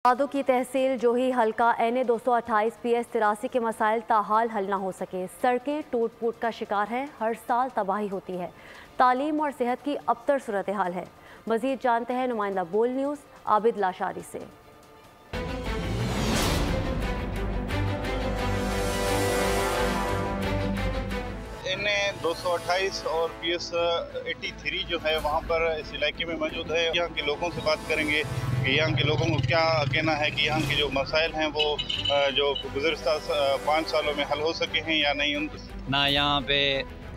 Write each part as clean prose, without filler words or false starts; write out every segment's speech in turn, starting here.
वादों की तहसील जोही हल्का NA 228 PS 83 के मसाइल ताहाल हल न हो सके। सड़कें टूट फूट का शिकार हैं, हर साल तबाही होती है। तालीम और सेहत की अबतर सूरत हाल है। मजीद जानते हैं नुमाइंदा बोल न्यूज़ आबिद लाशारी से। NA 228 और PS 83 जो है वहाँ पर इस इलाके में मौजूद है। यहाँ के लोगों से बात करेंगे कि यहाँ के लोगों को क्या कहना है कि यहाँ के जो मसाइल हैं वो जो गुज़श्ता 5 सालों में हल हो सके हैं या नहीं। ना यहाँ पे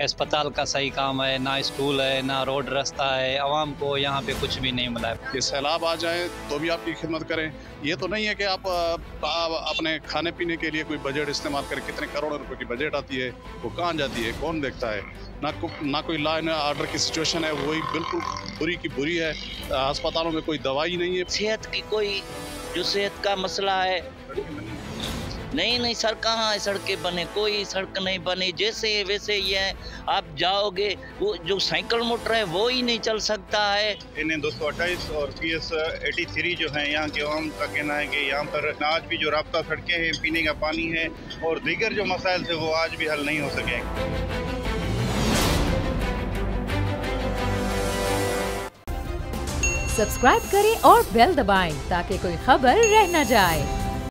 अस्पताल का सही काम है, ना स्कूल है, ना रोड रास्ता है। आवाम को यहाँ पे कुछ भी नहीं मिला है। कि सैलाब आ जाए तो भी आपकी खिदमत करें। ये तो नहीं है कि आप अपने खाने पीने के लिए कोई बजट इस्तेमाल करें। कितने करोड़ों रुपए की बजट आती है, वो कहाँ जाती है, कौन देखता है। ना कोई लॉ एंड ऑर्डर की सिचुएशन है, वही बिल्कुल बुरी की बुरी है। अस्पतालों में कोई दवाई नहीं है। सेहत की कोई जो सेहत का मसला है नहीं सर, कहाँ सड़कें बने, कोई सड़क नहीं बनी। जैसे वैसे ये है, आप जाओगे वो जो साइकिल मोटर है वो ही नहीं चल सकता है। NA 228 और PS 83 जो है यहाँ के आवाम का कहना है कि यहाँ पर आज भी जो राब्ता सड़कें हैं, पीने का पानी है और दीगर जो मसाइल थे वो आज भी हल नहीं हो सके। सब्सक्राइब करें और बेल दबाएं ताकि कोई खबर रह न जाए।